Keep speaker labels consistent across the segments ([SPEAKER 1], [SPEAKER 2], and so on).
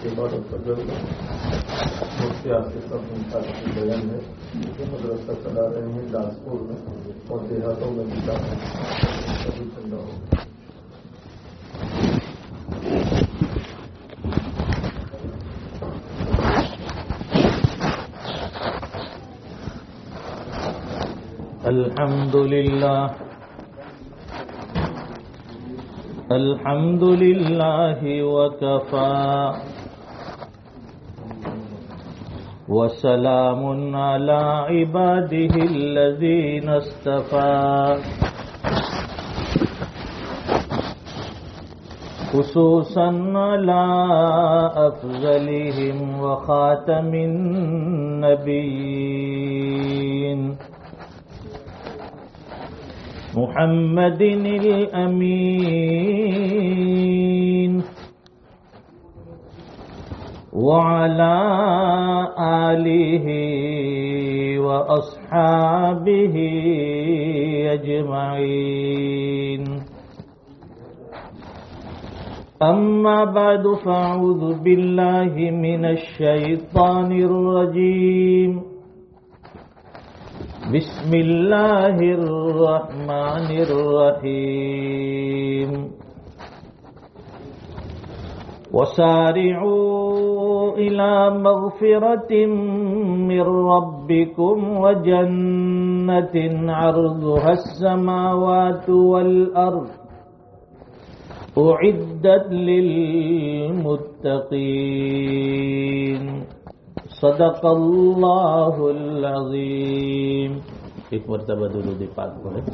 [SPEAKER 1] کے بعد مفتی آصف صاحب کی بیان ہے جو مدرسہ چلا رہے ہیں ڈانسپور میں اور دیہاتوں میں بھی سبھی چندہ ہو.
[SPEAKER 2] الحمد لله وكفى وسلام على عباده الذين اصطفى خصوصا على أفضلهم وخاتم النبيين محمد الأمين وعلى آله وأصحابه أجمعين. أما بعد فأعوذ بالله من الشيطان الرجيم. بسم الله الرحمن الرحيم. وسارعوا إلى مغفرة من ربكم وجنة عرضها السماوات والأرض أعدت للمتقين. صدق اللہ العظیم. ایک مرتبہ درود پاک پڑھیں.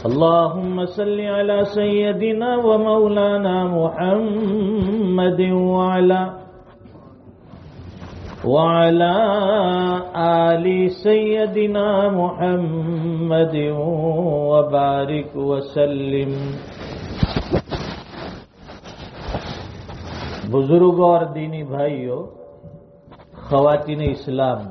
[SPEAKER 2] اللہم صلی علی سیدنا و مولانا محمد وعلی آل سیدنا محمد وبارک وسلم. بزرگوں اور دینی بھائیوں، خواتین اسلام،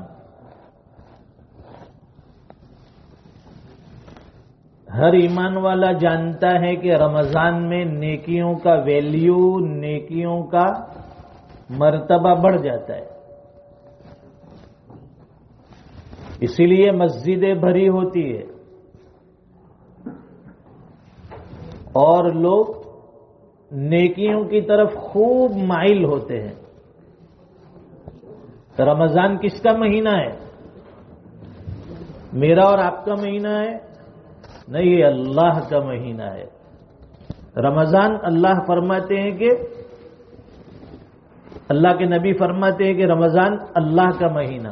[SPEAKER 2] ہر ایمان والا جانتا ہے کہ رمضان میں نیکیوں کا ویلیو، نیکیوں کا مرتبہ بڑھ جاتا ہے. اسی لیے مسجدیں بھری ہوتی ہے اور لوگ نیکیوں کی طرف خوب مائل ہوتے ہیں. رمضان کس کا مہینہ ہے؟ میرا اور آپ کا مہینہ ہے؟ نہیں، یہ اللہ کا مہینہ ہے. رمضان اللہ فرماتے ہیں کہ اللہ کے نبی فرماتے ہیں کہ رمضان اللہ کا مہینہ.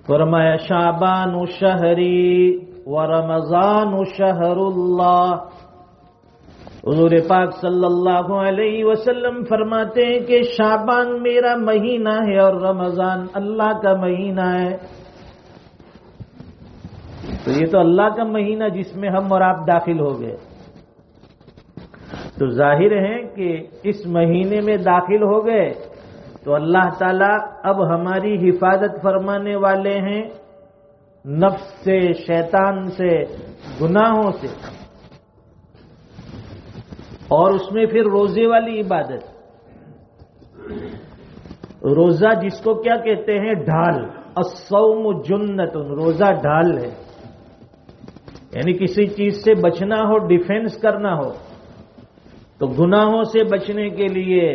[SPEAKER 2] فرمایا شعبان شہری و رمضان شہر اللہ. حضور پاک صلی اللہ علیہ وسلم فرماتے ہیں کہ شعبان میرا مہینہ ہے اور رمضان اللہ کا مہینہ ہے. تو یہ تو اللہ کا مہینہ جس میں ہم اور آپ داخل ہو گئے. تو ظاہر ہے کہ اس مہینے میں داخل ہو گئے تو اللہ تعالیٰ اب ہماری حفاظت فرمانے والے ہیں نفس سے، شیطان سے، گناہوں سے. اور اس میں پھر روزے والی عبادت. روزہ جس کو کیا کہتے ہیں؟ ڈھال. الصوم جنت. روزہ ڈھال ہے، یعنی کسی چیز سے بچنا ہو، ڈیفینس کرنا ہو تو گناہوں سے بچنے کے لیے،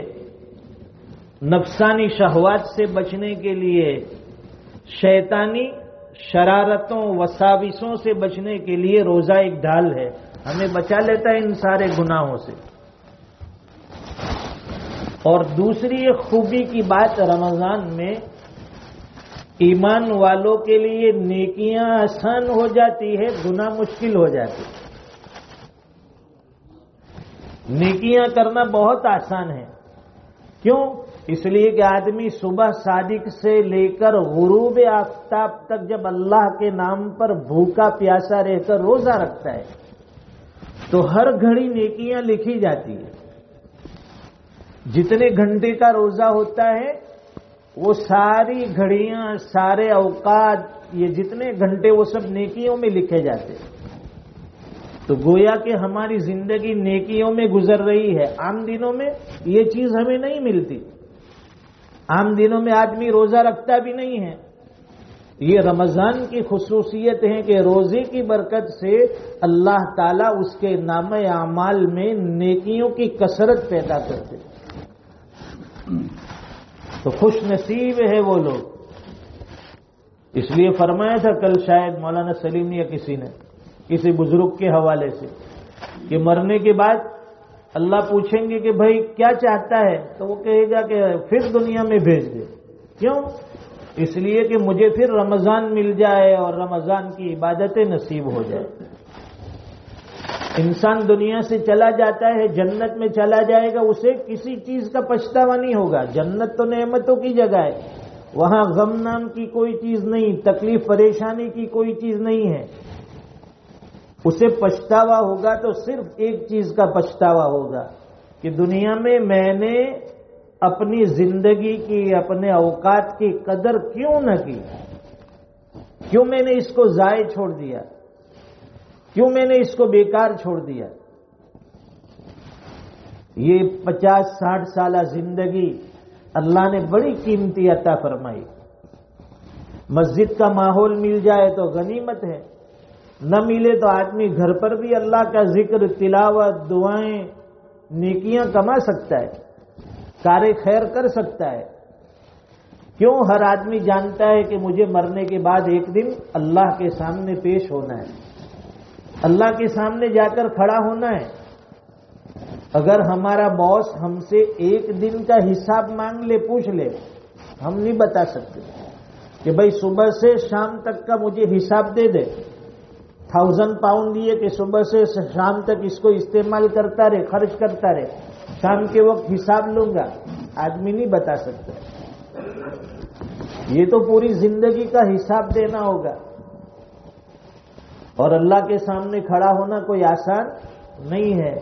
[SPEAKER 2] نفسانی شہوات سے بچنے کے لیے، شیطانی شرارتوں وساوسوں سے بچنے کے لیے روزہ ایک ڈھال ہے. ہمیں بچا لیتا ہے ان سارے گناہوں سے. اور دوسری خوبی کی بات، رمضان میں ایمان والوں کے لیے نیکیاں آسان ہو جاتی ہے، گناہ مشکل ہو جاتے. نیکیاں کرنا بہت آسان ہے. کیوں؟ اس لیے کہ آدمی صبح صادق سے لے کر غروب آفتاب تک جب اللہ کے نام پر بھوکا پیاسا رہ کر روزہ رکھتا ہے تو ہر گھڑی نیکیاں لکھی جاتی ہے. جتنے گھنٹے کا روزہ ہوتا ہے وہ ساری گھڑیاں، سارے اوقات، یہ جتنے گھنٹے وہ سب نیکیوں میں لکھے جاتے ہیں۔ تو گویا کہ ہماری زندگی نیکیوں میں گزر رہی ہے۔ عام دنوں میں یہ چیز ہمیں نہیں ملتی، عام دنوں میں آدمی روزہ رکھتا بھی نہیں ہے۔ یہ رمضان کی خصوصیت ہے کہ روزے کی برکت سے اللہ تعالیٰ اس کے نامہ اعمال میں نیکیوں کی کثرت پیدا کرتے، تو خوش نصیب ہے وہ لوگ۔ اس لیے فرمایا تھا کل شاید مولانا سلیم یا کسی بزرگ کے حوالے سے کہ مرنے کے بعد اللہ پوچھیں گے کہ بھائی کیا چاہتا ہے، تو وہ کہے گا کہ پھر دنیا میں بھیج دے۔ کیوں؟ اس لیے کہ مجھے پھر رمضان مل جائے اور رمضان کی عبادتیں نصیب ہو جائے۔ انسان دنیا سے چلا جاتا ہے، جنت میں چلا جائے گا، اسے کسی چیز کا پچھتاوا نہیں ہوگا۔ جنت تو نعمتوں کی جگہ ہے، وہاں غم نام کی کوئی چیز نہیں، تکلیف پریشانی کی کوئی چیز نہیں ہے۔ اسے پچھتاوا ہوگا تو صرف ایک چیز کا پچھتاوا ہوگا کہ دنیا میں نے اپنی زندگی کی، اپنے اوقات کی قدر کیوں نہ کی، کیوں میں نے اس کو ضائع چھوڑ دیا، کیوں میں نے اس کو بیکار چھوڑ دیا۔ یہ 50-60 سالہ زندگی اللہ نے بڑی قیمتی عطا فرمائی۔ مسجد کا ماحول مل جائے تو غنیمت ہے، نہ ملے تو آدمی گھر پر بھی اللہ کا ذکر، تلاوت، دعائیں، نیکیاں کما سکتا ہے، کار خیر کر سکتا ہے۔ کیوں؟ ہر آدمی جانتا ہے کہ مجھے مرنے کے بعد ایک دن اللہ کے سامنے پیش ہونا ہے، اللہ کے سامنے جا کر کھڑا ہونا ہے۔ اگر ہمارا باس ہم سے ایک دن کا حساب مانگ لے، پوچھ لے، ہم نہیں بتا سکتے کہ بھائی صبح سے شام تک کا مجھے حساب دے دے، 1000 پاؤنڈ دیے کہ صبح سے شام تک اس کو استعمال کرتا رہے، خرچ کرتا رہے، شام کے وقت حساب لوں گا، آدمی نہیں بتا سکتا۔ یہ تو پوری زندگی کا حساب دینا ہوگا، اور اللہ کے سامنے کھڑا ہونا کوئی آسان نہیں ہے۔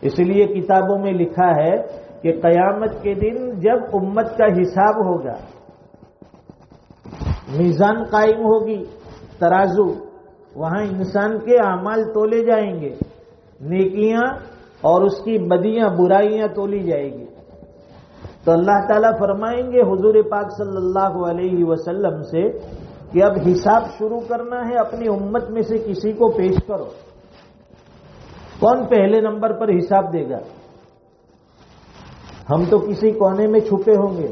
[SPEAKER 2] اس لیے کتابوں میں لکھا ہے کہ قیامت کے دن جب امت کا حساب ہوگا، میزان قائم ہوگی، ترازو، وہاں انسان کے اعمال تولے جائیں گے، نیکیاں اور اس کی بدیاں، برائیاں تولی جائے گی۔ تو اللہ تعالیٰ فرمائیں گے حضور پاک صلی اللہ علیہ وسلم سے کہ اب حساب شروع کرنا ہے، اپنی امت میں سے کسی کو پیش کرو۔ کون پہلے نمبر پر حساب دے گا؟ ہم تو کسی کونے میں چھپے ہوں گے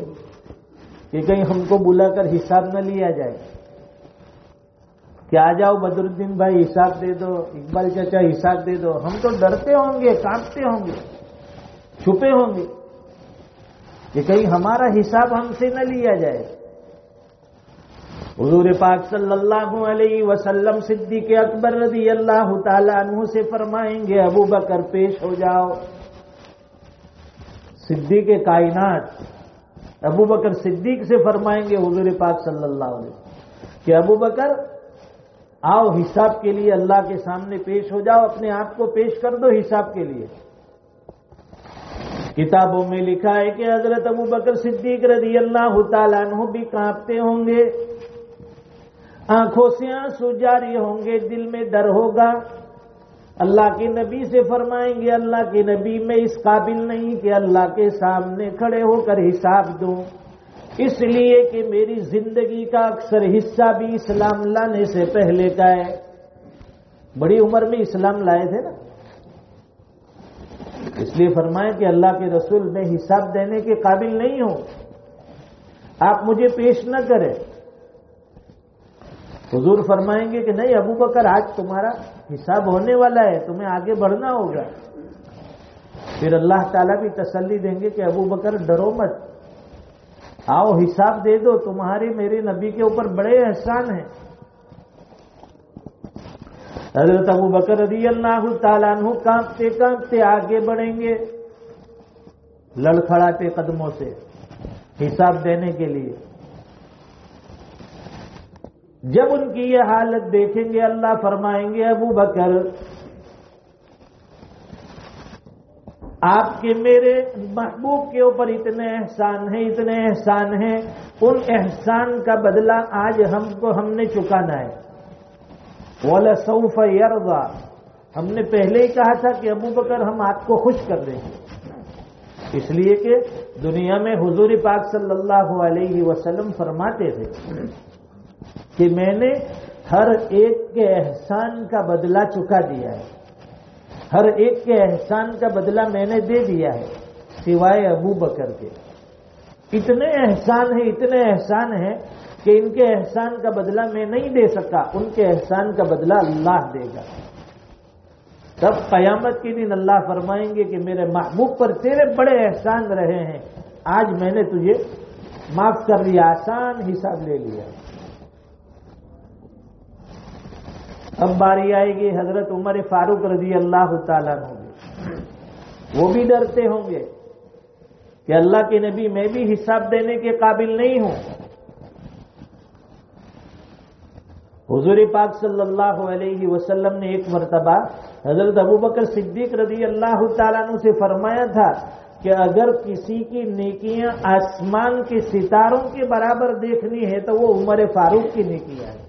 [SPEAKER 2] کہ کہیں ہم کو بلا کر حساب نہ لیا جائے کہ آ جاؤ بدر الدین بھائی حساب دے دو، اقبال چچا حساب دے دو۔ ہم تو ڈرتے ہوں گے، کانپتے ہوں گے، چھپے ہوں گے کہ کہیں ہمارا حساب ہم سے نہ لیا جائے۔ حضور پاک صلی اللہ علیہ وسلم صدیق اکبر رضی اللہ تعالی عنہ سے فرمائیں گے ابو بکر پیش ہو جاؤ۔ صدیق کائنات ابو بکر صدیق سے فرمائیں گے حضور پاک صلی اللہ علیہ وسلم کہ ابو بکر آؤ حساب کے لیے اللہ کے سامنے پیش ہو جاؤ، اپنے آپ کو پیش کر دو حساب کے لیے۔ کتابوں میں لکھا ہے کہ حضرت ابو بکر صدیق رضی اللہ تعالیٰ عنہ بھی کانپتے ہوں گے، آنکھوں سے آنسو جاری ہوں گے، دل میں ڈر ہوگا۔ اللہ کے نبی سے فرمائیں گے اللہ کے نبی میں اس قابل نہیں کہ اللہ کے سامنے کھڑے ہو کر حساب دوں، اس لیے کہ میری زندگی کا اکثر حصہ بھی اسلام لانے سے پہلے کا ہے۔ بڑی عمر میں اسلام لائے تھے نا، اس لیے فرمائیں کہ اللہ کے رسول میں حساب دینے کے قابل نہیں ہوں، آپ مجھے پیش نہ کریں۔ حضور فرمائیں گے کہ نہیں ابو بکر آج تمہارا حساب ہونے والا ہے، تمہیں آگے بڑھنا ہوگا۔ پھر اللہ تعالیٰ بھی تسلی دیں گے کہ ابو بکر ڈرو مت، آؤ حساب دے دو، تمہارے میرے نبی کے اوپر بڑے احسان ہیں۔ حضرت ابو بکر رضی اللہ تعالیٰ عنہ کانپتے کانپتے آگے بڑھیں گے، لڑکھڑاتے قدموں سے حساب دینے کے لیے۔ جب ان کی یہ حالت دیکھیں گے اللہ فرمائیں گے ابو بکر آپ کے میرے محبوب کے اوپر اتنے احسان ہیں، ان احسان کا بدلہ آج ہم نے چکانا ہے۔ وَلَسَوْفَ يَرْضَى، ہم نے پہلے ہی کہا تھا کہ ابو بکر ہم آپ کو خوش کر دیں گے، اس لیے کہ دنیا میں حضور پاک صلی اللہ علیہ وسلم فرماتے تھے کہ میں نے ہر ایک کے احسان کا بدلہ چکا دیا ہے، ہر ایک کے احسان کا بدلہ میں نے دے دیا ہے سوائے ابو بکر کے۔ اتنے احسان ہیں کہ ان کے احسان کا بدلہ میں نہیں دے سکا، ان کے احسان کا بدلہ اللہ دے گا۔ تب قیامت کے دن اللہ فرمائیں گے کہ میرے محبوب پر تیرے بڑے احسان رہے ہیں، آج میں نے تجھے معاف کر لیا، آسان حساب لے لیا۔ اب باری آئے گی حضرت عمر فاروق رضی اللہ تعالیٰ عنہ کی، وہ بھی ڈرتے ہوں گے کہ اللہ کے نبی میں بھی حساب دینے کے قابل نہیں ہوں۔ حضور پاک صلی اللہ علیہ وسلم نے ایک مرتبہ حضرت ابوبکر صدیق رضی اللہ تعالیٰ عنہ سے فرمایا تھا کہ اگر کسی کی نیکیاں آسمان کے ستاروں کے برابر دیکھنی ہے تو وہ عمر فاروق کی نیکیاں ہیں۔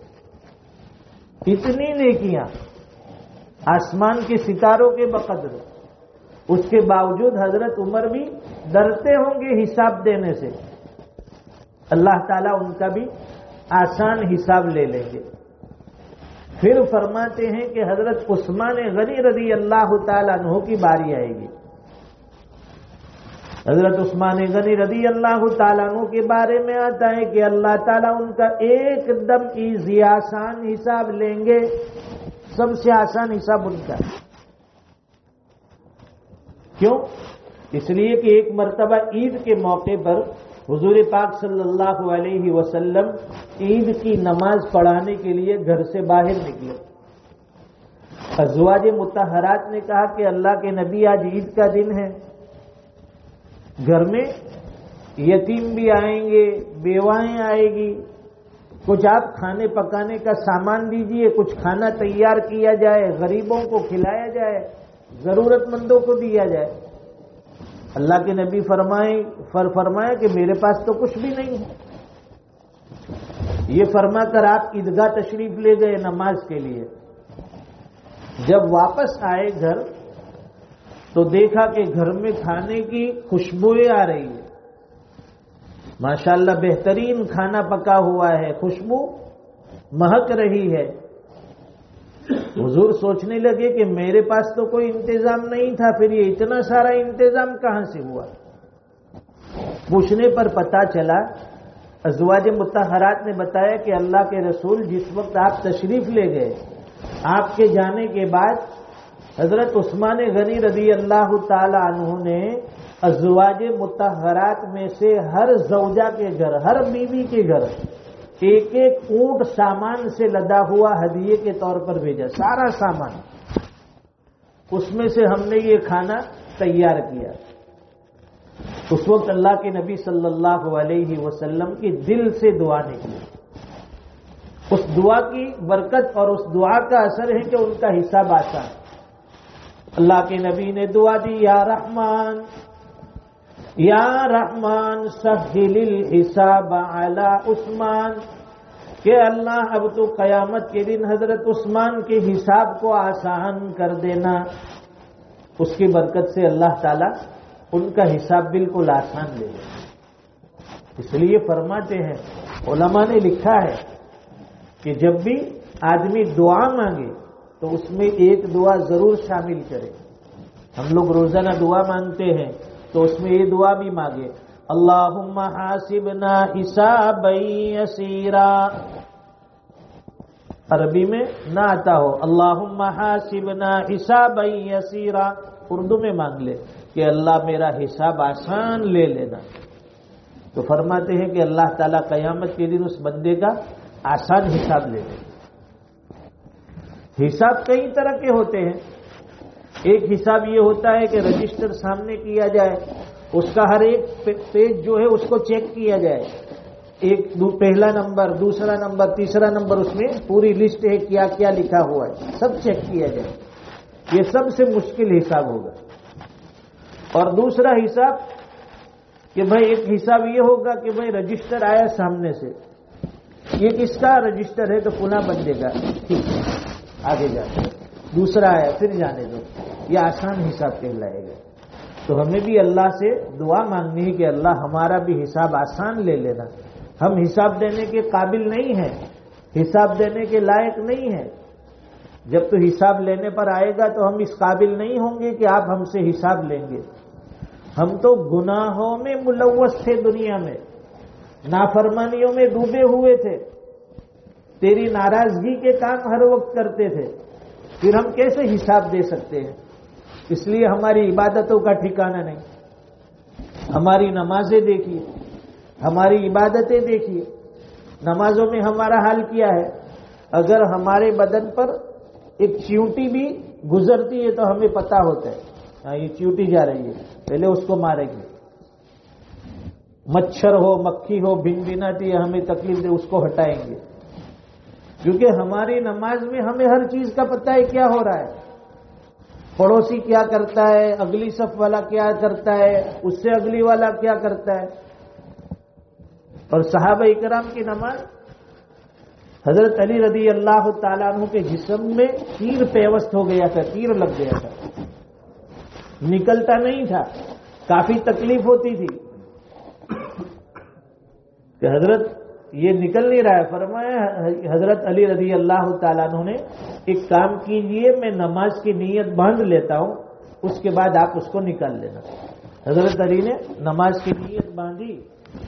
[SPEAKER 2] اتنی نیکیاں آسمان کے ستاروں کے بقدر، اس کے باوجود حضرت عمر بھی ڈرتے ہوں گے حساب دینے سے، اللہ تعالیٰ ان کا بھی آسان حساب لے لیں گے۔ پھر فرماتے ہیں کہ حضرت عثمان غنی رضی اللہ تعالیٰ عنہ کی باری آئے گی۔ حضرت عثمان غنی رضی اللہ تعالیٰ عنہ کے بارے میں آتا ہے کہ اللہ تعالیٰ ان کا ایک دم ایزی آسان حساب لیں گے، سب سے آسان حساب ان کا۔ کیوں؟ اس لیے کہ ایک مرتبہ عید کے موقع پر حضور پاک صلی اللہ علیہ وسلم عید کی نماز پڑھانے کے لیے گھر سے باہر نکلے۔ ازواج مطہرات نے کہا کہ اللہ کے نبی آج عید کا دن ہے، گھر میں یتیم بھی آئیں گے، بیوائیں آئے گی، کچھ آپ کھانے پکانے کا سامان دیجئے، کچھ کھانا تیار کیا جائے، غریبوں کو کھلایا جائے، ضرورت مندوں کو دیا جائے۔ اللہ کے نبی فرمایا کہ میرے پاس تو کچھ بھی نہیں ہے۔ یہ فرما کر آپ عیدگاہ تشریف لے گئے نماز کے لیے۔ جب واپس آئے گھر تو دیکھا کہ گھر میں کھانے کی خوشبوئیں آ رہی ہے، ماشاءاللہ بہترین کھانا پکا ہوا ہے، خوشبو مہک رہی ہے۔ حضور سوچنے لگے کہ میرے پاس تو کوئی انتظام نہیں تھا، پھر یہ اتنا سارا انتظام کہاں سے ہوا؟ پوچھنے پر پتا چلا، ازواج مطہرات نے بتایا کہ اللہ کے رسول جس وقت آپ تشریف لے گئے، آپ کے جانے کے بعد حضرت عثمان غنی رضی اللہ تعالی عنہ نے ازواج مطہرات میں سے ہر زوجہ کے گھر، ہر بیوی کے گھر ایک ایک اونٹ سامان سے لدا ہوا ہدیے کے طور پر بھیجا، سارا سامان، اس میں سے ہم نے یہ کھانا تیار کیا۔ اس وقت اللہ کے نبی صلی اللہ علیہ وسلم کی دل سے دعا نکلی۔ اس دعا کی برکت اور اس دعا کا اثر ہے کہ ان کا حساب آسان۔ اللہ کے نبی نے دعا دی، یا رحمان سہل الحساب علی عثمان، کہ اللہ اب تو قیامت کے دن حضرت عثمان کے حساب کو آسان کر دینا۔ اس کی برکت سے اللہ تعالیٰ ان کا حساب بالکل آسان لے لے۔ اس لیے فرماتے ہیں، علماء نے لکھا ہے کہ جب بھی آدمی دعا مانگے تو اس میں ایک دعا ضرور شامل کرے۔ ہم لوگ روزانہ دعا مانگتے ہیں تو اس میں یہ دعا بھی مانگے، اللہم حاسبنا حسابا یسیرا۔ عربی میں نہ آتا ہو اللہم حاسبنا حسابا یسیرا، اردو میں مانگ لے کہ اللہ میرا حساب آسان لے لینا۔ تو فرماتے ہیں کہ اللہ تعالیٰ قیامت کے دن اس بندے کا آسان حساب لے لے۔ حساب کئی طرح کے ہوتے ہیں۔ ایک حساب یہ ہوتا ہے کہ رجسٹر سامنے کیا جائے، اس کا ہر ایک پیج جو ہے اس کو چیک کیا جائے، پہلا نمبر، دوسرا نمبر، تیسرا نمبر، اس میں پوری لسٹ ہے کیا کیا لکھا ہوا ہے، سب چیک کیا جائے۔ یہ سب سے مشکل حساب ہوگا۔ اور دوسرا حساب کہ بھائی ایک حساب یہ ہوگا کہ بھائی رجسٹر آیا سامنے سے، یہ کس کا رجسٹر ہے تو فلاں بندے کا، ٹھیک ہے آگے جاتے، دوسرا آیا پھر جانے دو، یہ آسان حساب کہلائے گا۔ تو ہمیں بھی اللہ سے دعا مانگنی ہے کہ اللہ ہمارا بھی حساب آسان لے لینا۔ ہم حساب دینے کے قابل نہیں ہیں، حساب دینے کے لائق نہیں ہیں۔ جب تو حساب لینے پر آئے گا تو ہم اس قابل نہیں ہوں گے کہ آپ ہم سے حساب لیں گے۔ ہم تو گناہوں میں ملوث تھے، دنیا میں نافرمانیوں میں ڈوبے ہوئے تھے، تیری ناراضگی کے کام ہر وقت کرتے تھے، پھر ہم کیسے حساب دے سکتے ہیں؟ اس لیے ہماری عبادتوں کا ٹھکانہ نہیں۔ ہماری نمازیں دیکھیے، ہماری عبادتیں دیکھیے، نمازوں میں ہمارا حال کیا ہے؟ اگر ہمارے بدن پر ایک چیونٹی بھی گزرتی ہے تو ہمیں پتا ہوتا ہے ہاں یہ چیونٹی جا رہی ہے، پہلے اس کو ماریں گے۔ مچھر ہو، مکھی ہو، بھن بھناتی ہے، ہمیں تکلیف دے، اس کو ہٹائیں گے، کیونکہ ہماری نماز میں ہمیں ہر چیز کا پتہ ہے کیا ہو رہا ہے، پڑوسی کیا کرتا ہے، اگلی صف والا کیا کرتا ہے، اس سے اگلی والا کیا کرتا ہے۔ اور صحابہ اکرام کی نماز، حضرت علی رضی اللہ تعالیٰ عنہ کے جسم میں تیر پیوست ہو گیا تھا، تیر لگ گیا تھا، نکلتا نہیں تھا، کافی تکلیف ہوتی تھی کہ حضرت یہ نکل نہیں رہا ہے۔ فرمایا حضرت علی رضی اللہ تعالیٰ عنہ نے ایک کام کیجئے، میں نماز کی نیت باندھ لیتا ہوں، اس کے بعد آپ اس کو نکال لینا۔ حضرت علی نے نماز کی نیت باندھی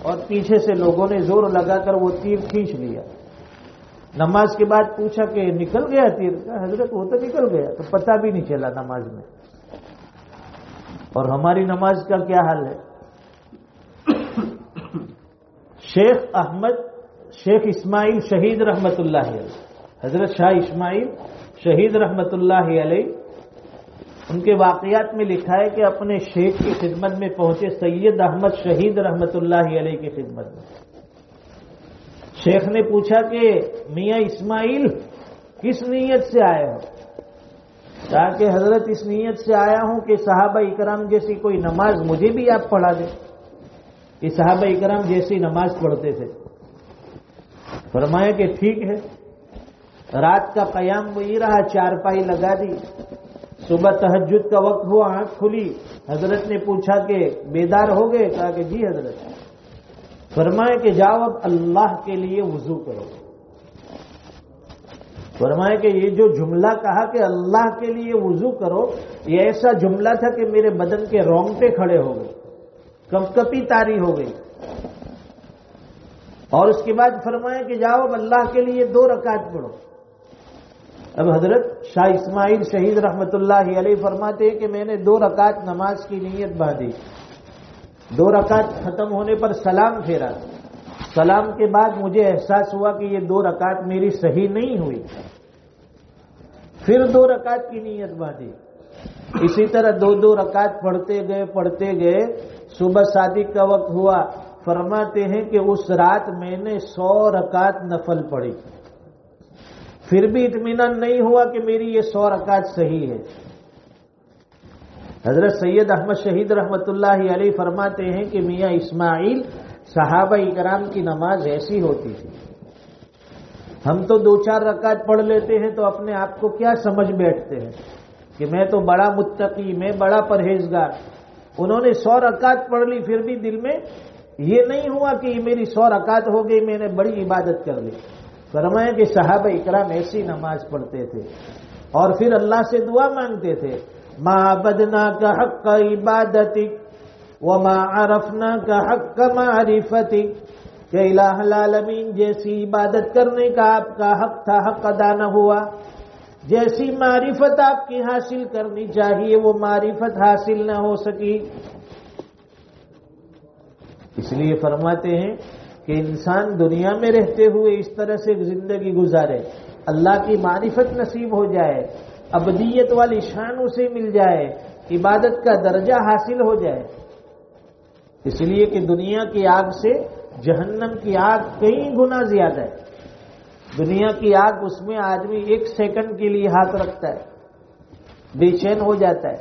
[SPEAKER 2] اور پیچھے سے لوگوں نے زور لگا کر وہ تیر کھینچ لیا۔ نماز کے بعد پوچھا کہ نکل گیا تیر؟ حضرت وہ تو نکل گیا، تو پتہ بھی نہیں چلا نماز میں۔ اور ہماری نماز کا کیا حال ہے؟ شیخ اسماعیل شہید رحمت اللہ علیہ، حضرت شاہ اسماعیل شہید رحمت اللہ علیہ، ان کے واقعات میں لکھا ہے کہ اپنے شیخ کی خدمت میں پہنچے سید احمد شہید رحمت اللہ علیہ کی خدمت میں۔ شیخ نے پوچھا کہ میاں اسماعیل کس نیت سے آئے ہو؟ کہا کہ حضرت اس نیت سے آیا ہوں کہ صحابہ اکرام جیسی کوئی نماز مجھے بھی آپ پڑھا دیں، کہ صحابہ اکرام جیسی نماز پڑھتے تھے۔ فرمایا کہ ٹھیک ہے۔ رات کا قیام وہی رہا، چارپائی لگا دی، صبح تہجد کا وقت ہوا، آنکھ کھلی، حضرت نے پوچھا کہ بیدار ہو گئے؟ کہا کہ جی حضرت۔ فرمایا کہ جاؤ اب اللہ کے لیے وضو کرو۔ فرمایا کہ یہ جو جملہ کہا کہ اللہ کے لیے وضو کرو، یہ ایسا جملہ تھا کہ میرے بدن کے رونگٹے کھڑے ہو گئے، کپکپی طاری ہو گئی۔ اور اس کے بعد فرمایا کہ جاؤ اب اللہ کے لیے 2 رکعت پڑھو۔ اب حضرت شاہ اسماعیل شہید رحمت اللہ علیہ فرماتے ہیں کہ میں نے 2 رکعت نماز کی نیت باندھی، 2 رکعت ختم ہونے پر سلام پھیرا، سلام کے بعد مجھے احساس ہوا کہ یہ 2 رکعت میری صحیح نہیں ہوئی، پھر 2 رکعت کی نیت باندھی، اسی طرح 2 رکعت پڑھتے گئے، صبح صادق کا وقت ہوا۔ فرماتے ہیں کہ اس رات میں نے 100 رکعت نفل پڑھی، پھر بھی اطمینان نہیں ہوا کہ میری یہ 100 رکعت صحیح ہے۔ حضرت سید احمد شہید رحمت اللہ علیہ فرماتے ہیں کہ میاں اسماعیل صحابہ اکرام کی نماز ایسی ہوتی تھی۔ ہم تو 2-4 رکعت پڑھ لیتے ہیں تو اپنے آپ کو کیا سمجھ بیٹھتے ہیں کہ میں تو بڑا متقی، میں بڑا پرہیزگار۔ انہوں نے 100 رکعت پڑھ لی، پھر بھی دل میں یہ نہیں ہوا کہ یہ میری 100 رکعت ہو گئی، میں نے بڑی عبادت کر لی۔ فرمایا کہ صحابہ اکرام ایسی نماز پڑھتے تھے اور پھر اللہ سے دعا مانگتے تھے، ما عبدناک حق عبادتک وما عرفناک حق معرفتک، کہ الہ العالمین جیسی عبادت کرنے کا آپ کا حق تھا، حق ادا نہ ہوا، جیسی معرفت آپ کی حاصل کرنی چاہیے وہ معرفت حاصل نہ ہو سکی۔ اس لیے فرماتے ہیں کہ انسان دنیا میں رہتے ہوئے اس طرح سے زندگی گزارے، اللہ کی معرفت نصیب ہو جائے، ابدیت والی شان اسے مل جائے، عبادت کا درجہ حاصل ہو جائے۔ اس لیے کہ دنیا کی آگ سے جہنم کی آگ کئی گنا زیادہ ہے۔ دنیا کی آگ، اس میں آدمی 1 سیکنڈ کے لیے ہاتھ رکھتا ہے بے چین ہو جاتا ہے،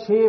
[SPEAKER 2] 6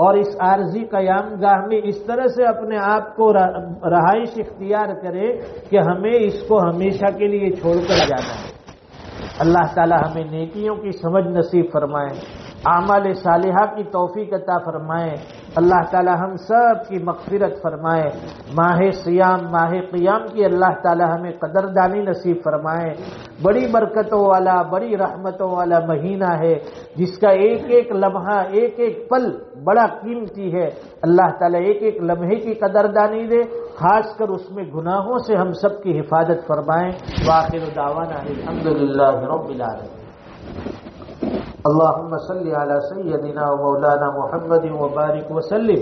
[SPEAKER 2] اور اس عارضی قیام گاہ میں اس طرح سے اپنے آپ کو رہائش اختیار کرے کہ ہمیں اس کو ہمیشہ کے لیے چھوڑ کر جانا ہے۔ اللہ تعالی ہمیں نیکیوں کی سمجھ نصیب فرمائے، اعمال صالحہ کی توفیق عطا فرمائے، اللہ تعالی ہم سب کی مغفرت فرمائے، ماہ صیام ماہ قیام کی اللہ تعالی ہمیں قدردانی نصیب فرمائے۔ بڑی برکتوں والا بڑی رحمتوں والا مہینہ ہے، جس کا ایک ایک لمحہ ایک ایک پل بڑا قیمتی ہے۔ اللہ تعالی ایک ایک لمحے کی قدردانی دے، خاص کر اس میں گناہوں سے ہم سب کی حفاظت فرمائیں۔ وآخر دعوانا الحمدللہ رب العالمین۔ اللهم صل على سيدنا ومولانا محمد وبارك وسلم۔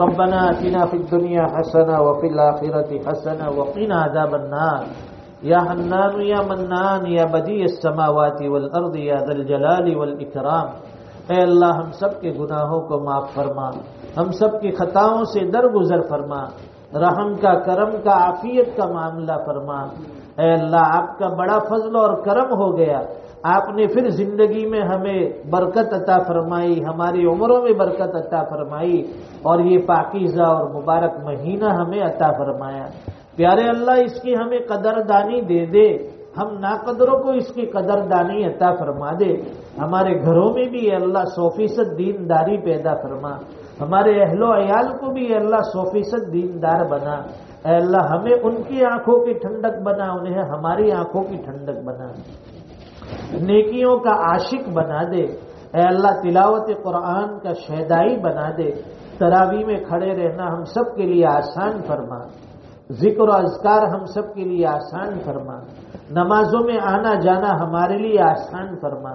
[SPEAKER 2] ربنا آتنا في الدنيا حسنة وفي الآخرة حسنة وقنا عذاب النار۔ یا حنان یا منان یا بدیع السماوات والارض یا ذا الجلال والإکرام۔ اے اللہ ہم سب کے گناہوں کو معاف فرما، ہم سب کی خطاؤں سے درگزر فرما، رحم کا کرم کا عافیت کا معاملہ فرما۔ اے اللہ آپ کا بڑا فضل اور کرم ہو گیا، آپ نے پھر زندگی میں ہمیں برکت عطا فرمائی، ہماری عمروں میں برکت عطا فرمائی، اور یہ پاکیزہ اور مبارک مہینہ ہمیں عطا فرمایا۔ پیارے اللہ اس کی ہمیں قدردانی دے دے، ہم ناقدروں کو اس کی قدردانی عطا فرما دے۔ ہمارے گھروں میں بھی اے اللہ 100% دینداری پیدا فرما، ہمارے اہل و عیال کو بھی اے اللہ 100% دیندار بنا۔ اے اللہ ہمیں ان کی آنکھوں کی ٹھنڈک بنا، انہیں ہماری آنکھوں کی ٹھنڈک بنا، نیکیوں کا عاشق بنا دے۔ اے اللہ تلاوت قرآن کا شہدائی بنا دے، تراویح میں کھڑے رہنا ہم سب کے لیے آسان فرما، ذکر و اذکار ہم سب کے لیے آسان فرما، نمازوں میں آنا جانا ہمارے لیے آسان فرما،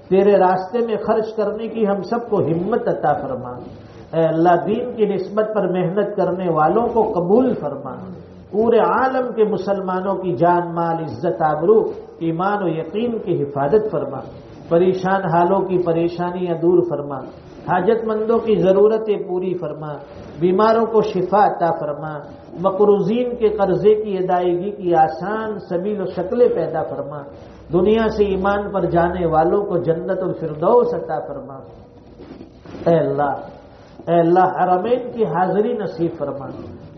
[SPEAKER 2] تیرے راستے میں خرچ کرنے کی ہم سب کو ہمت عطا فرما۔ اے اللہ دین کی نسبت پر محنت کرنے والوں کو قبول فرما، پورے عالم کے مسلمانوں کی جان مال عزت آبرو ایمان و یقین کی حفاظت فرما، پریشان حالوں کی پریشانیاں دور فرما، حاجت مندوں کی ضرورتیں پوری فرما، بیماروں کو شفا عطا فرما، مقروضین کے قرضے کی ادائیگی کی آسان سبیل و شکلیں پیدا فرما، دنیا سے ایمان پر جانے والوں کو جنت الفردوس عطا فرما۔ اے اللہ حرمین کی حاضری نصیب فرما،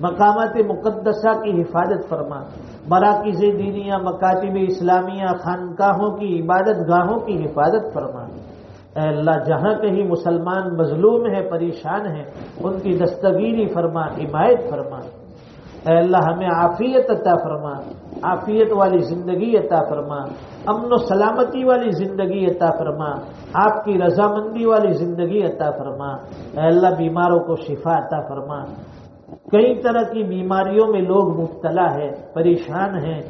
[SPEAKER 2] مقامات مقدسہ کی حفاظت فرما، مراکز دینیہ مکاتب اسلامیہ خانقاہوں کی عبادت گاہوں کی حفاظت فرما۔ اے اللہ جہاں کہیں مسلمان مظلوم ہے پریشان ہیں ان کی دستگیری فرما، حمایت فرما۔ اے اللہ ہمیں عافیت عطا فرما، عافیت والی زندگی عطا فرما، امن و سلامتی والی زندگی عطا فرما، آپ کی رضامندی والی زندگی عطا فرما۔ اے اللہ بیماروں کو شفا عطا فرما، کئی طرح کی بیماریوں میں لوگ مبتلا ہے پریشان ہیں،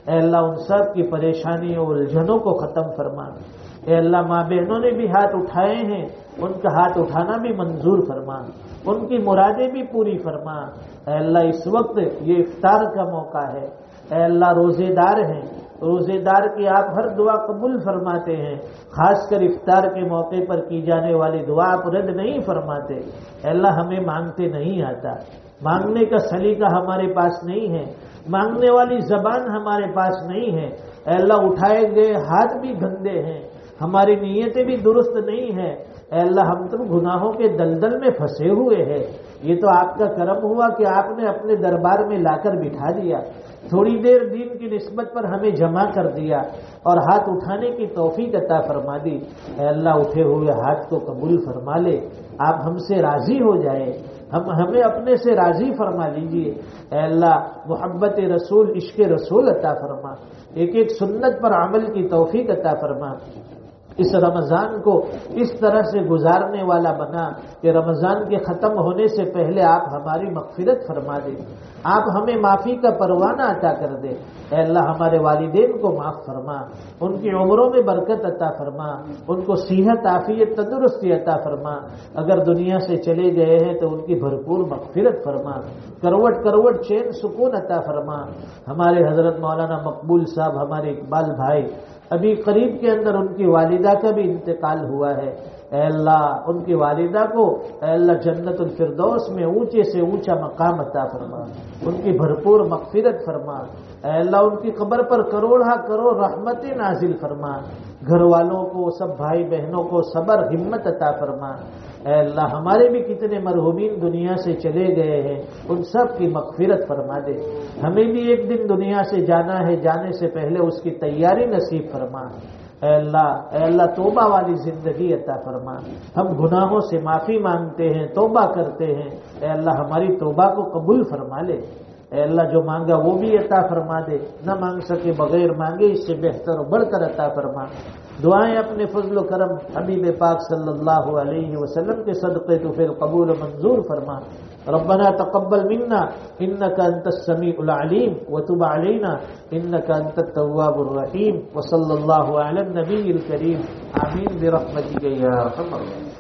[SPEAKER 2] اے اللہ ان سب کی پریشانیوں الجھنوں کو ختم فرما۔ اے اللہ ماں بہنوں نے بھی ہاتھ اٹھائے ہیں، ان کا ہاتھ اٹھانا بھی منظور فرما، ان کی مرادیں بھی پوری فرما۔ اے اللہ اس وقت یہ افطار کا موقع ہے، اے اللہ روزے دار ہیں، روزے دار کی آپ ہر دعا قبول فرماتے ہیں، خاص کر افطار کے موقع پر کی جانے والی دعا آپ رد نہیں فرماتے۔ اے اللہ ہمیں مانگتے نہیں آتا، مانگنے کا سلیقہ ہمارے پاس نہیں ہے، مانگنے والی زبان ہمارے پاس نہیں ہے۔ اے اللہ اٹھائے گئے ہاتھ بھی گندے ہیں، ہماری نیتیں بھی درست نہیں ہیں۔ اے اللہ ہم تو گناہوں کے دلدل میں پھنسے ہوئے ہیں، یہ تو آپ کا کرم ہوا کہ آپ نے اپنے دربار میں لا کر بٹھا دیا، تھوڑی دیر دین کی نسبت پر ہمیں جمع کر دیا اور ہاتھ اٹھانے کی توفیق عطا فرما دی۔ اے اللہ اٹھے ہوئے ہاتھ کو قبول فرما لے، آپ ہم سے راضی ہو جائے، ہمیں اپنے سے راضی فرما لیجئے۔ اے اللہ محبت رسول عشق رسول عطا فرما، ایک ایک سنت پر عمل کی توفیق عطا فرما۔ اس رمضان کو اس طرح سے گزارنے والا بنا کہ رمضان کے ختم ہونے سے پہلے آپ ہماری مغفرت فرما دیں، آپ ہمیں معافی کا پروانہ عطا کر دے۔ اے اللہ ہمارے والدین کو معاف فرما، ان کی عمروں میں برکت عطا فرما، ان کو صحت عافیت تندرستی عطا فرما، اگر دنیا سے چلے گئے ہیں تو ان کی بھرپور مغفرت فرما، کروٹ کروٹ چین سکون عطا فرما۔ ہمارے حضرت مولانا مقبول صاحب، ہمارے اقبال بھائی، ابھی قریب کے اندر ان کی والدہ والدہ کا بھی انتقال ہوا ہے، اے اللہ ان کی والدہ کو اے اللہ جنت الفردوس میں اونچے سے اونچا مقام عطا فرما، ان کی بھرپور مغفرت فرما، اے اللہ ان کی قبر پر کروڑا کروڑ رحمتیں نازل فرما، گھر والوں کو سب بھائی بہنوں کو صبر ہمت عطا فرما، اے اللہ ہمارے بھی کتنے مرحومین دنیا سے چلے گئے ہیں ان سب کی مغفرت فرما دے، ہمیں بھی ایک دن دنیا سے جانا ہے، جانے سے پہلے اس کی تیاری نصیب فرما، اے اللہ توبہ والی زندگی عطا فرما، ہم گناہوں سے معافی مانگتے ہیں، توبہ کرتے ہیں، اے اللہ ہماری توبہ کو قبول فرما لے، اے اللہ جو مانگا وہ بھی عطا فرما دے، نہ مانگ سکے بغیر مانگے اس سے بہتر و بڑھ کر عطا فرما، دعائیں اپنے فضل و کرم حبیب پاک صلی اللہ علیہ وسلم کے صدقے تو پھر قبول و منظور فرما، ربنا تقبل منا انك انت السميع العليم وتب علينا انك انت التواب الرحيم وصلى الله على النبي الكريم آمين برحمتك يا ارحم الراحمين.